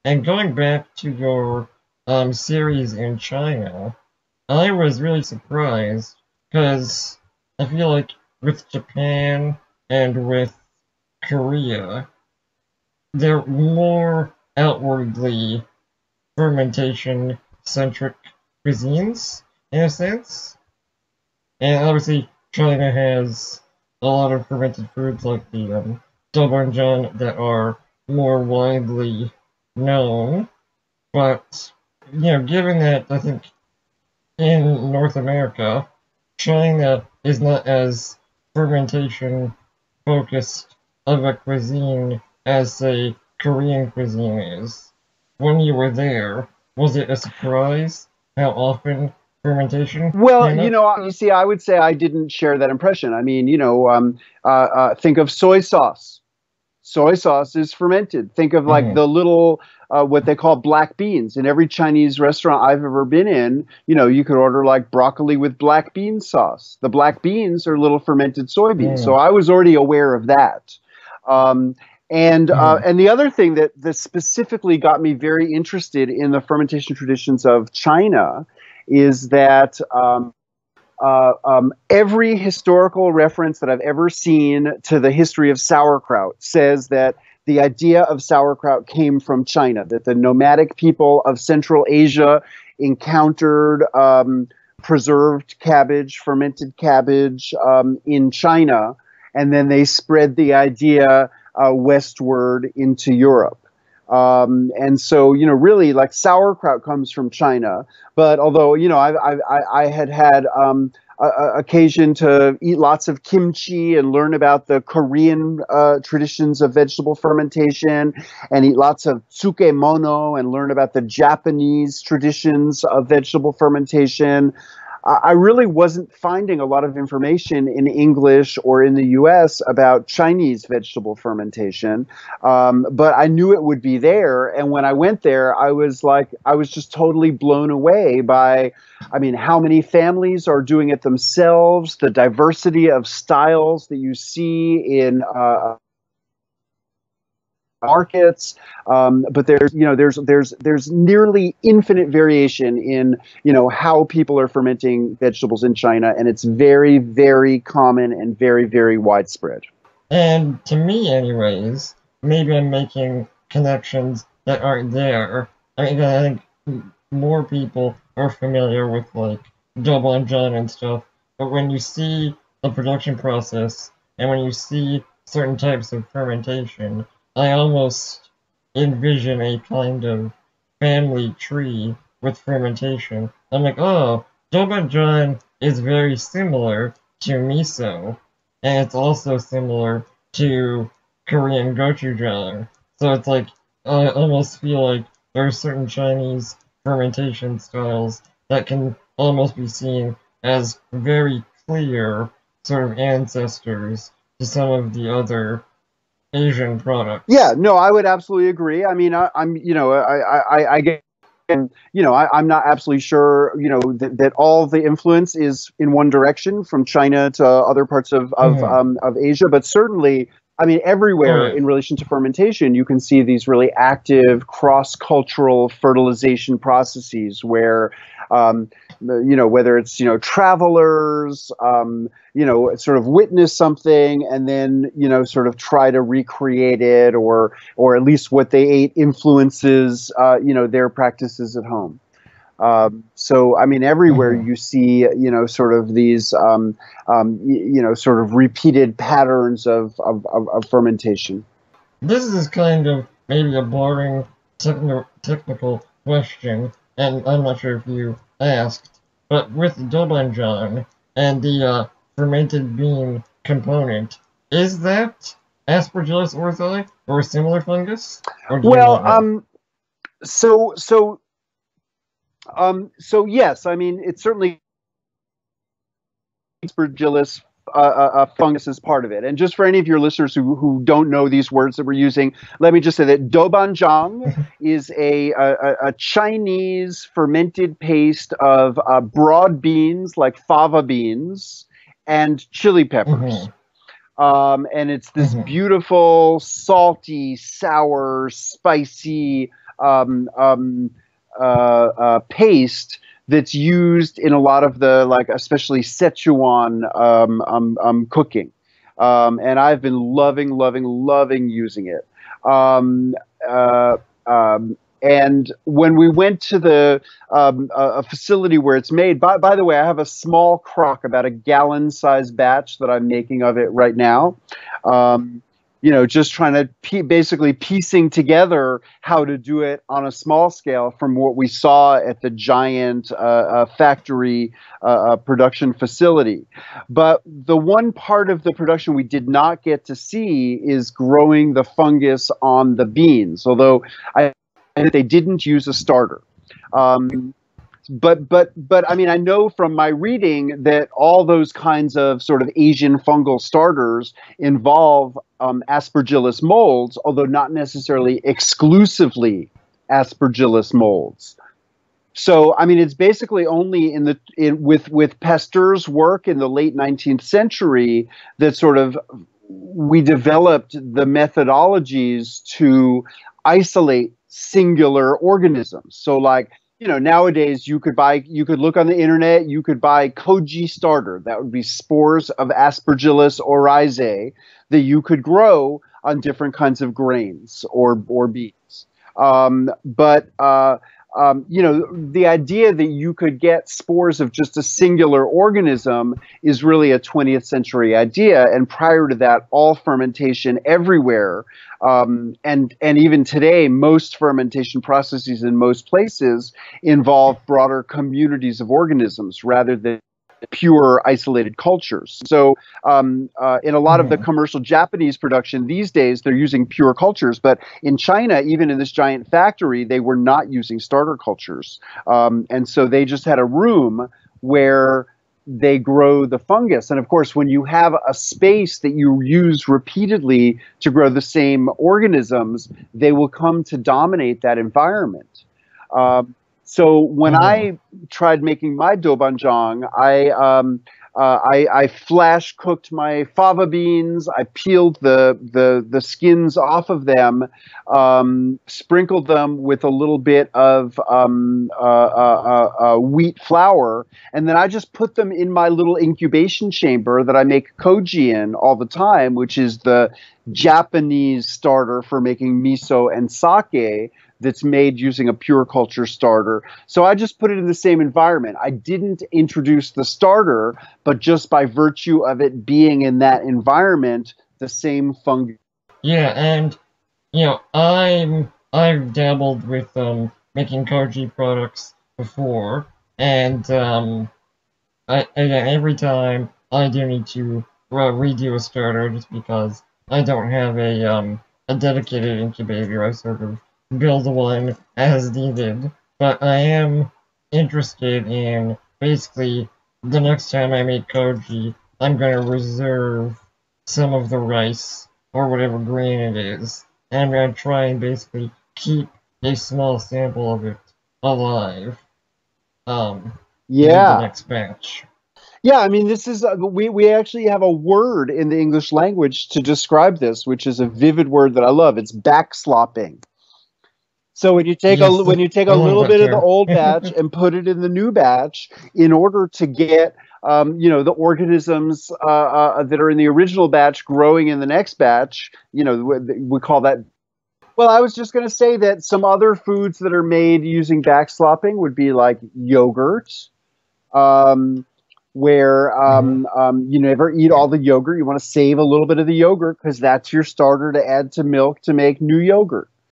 And going back to your series in China, I was really surprised because I feel like with Japan and with Korea, they're more outwardly fermentation centric cuisines in a sense. And obviously, China has a lot of fermented foods like the doubanjian that are more widely known. But, given that I think in North America, China is not as fermentation focused of a cuisine as, say, Korean cuisine is. When you were there, was it a surprise how often fermentation Well, came up? you see, I would say I didn't share that impression. I mean, think of soy sauce. Soy sauce is fermented. Think of like Mm-hmm. the little what they call black beans. In every Chinese restaurant I've ever been in, you could order like broccoli with black bean sauce. The black beans are little fermented soybeans. So Mm-hmm. I was already aware of that. Um, Mm-hmm. and the other thing that specifically got me very interested in the fermentation traditions of China is that every historical reference that I've ever seen to the history of sauerkraut says that the idea of sauerkraut came from China, that the nomadic people of Central Asia encountered preserved cabbage, fermented cabbage in China, and then they spread the idea westward into Europe. And so, really, like sauerkraut comes from China. But although, I had occasion to eat lots of kimchi and learn about the Korean traditions of vegetable fermentation, and eat lots of tsukemono and learn about the Japanese traditions of vegetable fermentation. I really wasn't finding a lot of information in English or in the US about Chinese vegetable fermentation, but I knew it would be there. And when I went there, I was just totally blown away by, I mean, how many families are doing it themselves, the diversity of styles that you see in markets, but there's nearly infinite variation in how people are fermenting vegetables in China, and it's very, very common and very, very widespread. And to me, anyways, maybe I'm making connections that aren't there. I think more people are familiar with like double and stuff, but when you see the production process and when you see certain types of fermentation, I almost envision a kind of family tree with fermentation. I'm like, oh, double is very similar to miso, and it's also similar to Korean gochujang. So it's like I almost feel like there are certain Chinese fermentation styles that can almost be seen as very clear sort of ancestors to some of the other Asian Yeah, products. no, I would absolutely agree. I mean, I'm, I get, and I'm not absolutely sure, that all the influence is in one direction from China to other parts Mm-hmm. of Asia, but certainly, I mean, Oh everywhere yeah. in relation to fermentation, you can see these really active cross-cultural fertilization processes where, whether it's travelers, sort of witness something and then sort of try to recreate it, or at least what they ate influences their practices at home. So I mean, everywhere Mm-hmm. you see sort of these sort of repeated patterns of fermentation. This is kind of maybe a boring technical question, and I'm not sure if you asked, but with Dobanjan and the fermented bean component, is that Aspergillus orthoi or a similar fungus, or do you Well, not know? so so so yes, I mean it's certainly Aspergillus fungus is part of it. And just for any of your listeners who don't know these words that we're using, let me just say that doubanjiang is a Chinese fermented paste of broad beans like fava beans and chili peppers. Mm-hmm. And it's this Mm-hmm. beautiful, salty, sour, spicy, paste that's used in a lot of the, like, especially Szechuan cooking. And I've been loving using it. Um, uh, and when we went to the a facility where it's made, by the way, I have a small crock, about a gallon size batch that I'm making of it right now. Um, just trying to basically piecing together how to do it on a small scale from what we saw at the giant factory production facility. But the one part of the production we did not get to see is growing the fungus on the beans, although they didn't use a starter. Um, but I mean, I know from my reading that all those kinds of sort of Asian fungal starters involve Aspergillus molds, although not necessarily exclusively Aspergillus molds. So, I mean, it's basically only with Pasteur's work in the late 19th century that sort of we developed the methodologies to isolate singular organisms. So, like, nowadays you could look on the internet, you could buy koji starter. That would be spores of Aspergillus oryzae that you could grow on different kinds of grains or beans. The idea that you could get spores of just a singular organism is really a 20th century idea. And prior to that, all fermentation everywhere, and even today, most fermentation processes in most places involve broader communities of organisms rather than pure isolated cultures. So in a lot of the commercial Japanese production these days, they're using pure cultures. But in China, even in this giant factory, they were not using starter cultures. And so they just had a room where they grow the fungus. And of course, when you have a space that you use repeatedly to grow the same organisms, they will come to dominate that environment. So when I tried making my doubanjiang, I flash cooked my fava beans. I peeled the skins off of them, sprinkled them with a little bit of wheat flour, and then I just put them in my little incubation chamber that I make koji in all the time, which is the Japanese starter for making miso and sake that's made using a pure culture starter. So I just put it in the same environment. I didn't introduce the starter, but just by virtue of it being in that environment, the same fungus. Yeah, and I've dabbled with making koji products before, and every time I do need to redo a starter just because I don't have a dedicated incubator. I sort of build one as needed, but I am interested in basically the next time I make koji, I'm going to reserve some of the rice or whatever grain it is, and I'm going to try and basically keep a small sample of it alive. In the next batch. Yeah, I mean, this is we actually have a word in the English language to describe this, which is a vivid word that I love. It's backslopping. So when you take a little bit of the old batch and put it in the new batch, in order to get the organisms that are in the original batch growing in the next batch, we call that. Well, I was just going to say that some other foods that are made using backslopping would be like yogurt, where you never eat all the yogurt. You want to save a little bit of the yogurt because that's your starter to add to milk to make new yogurt.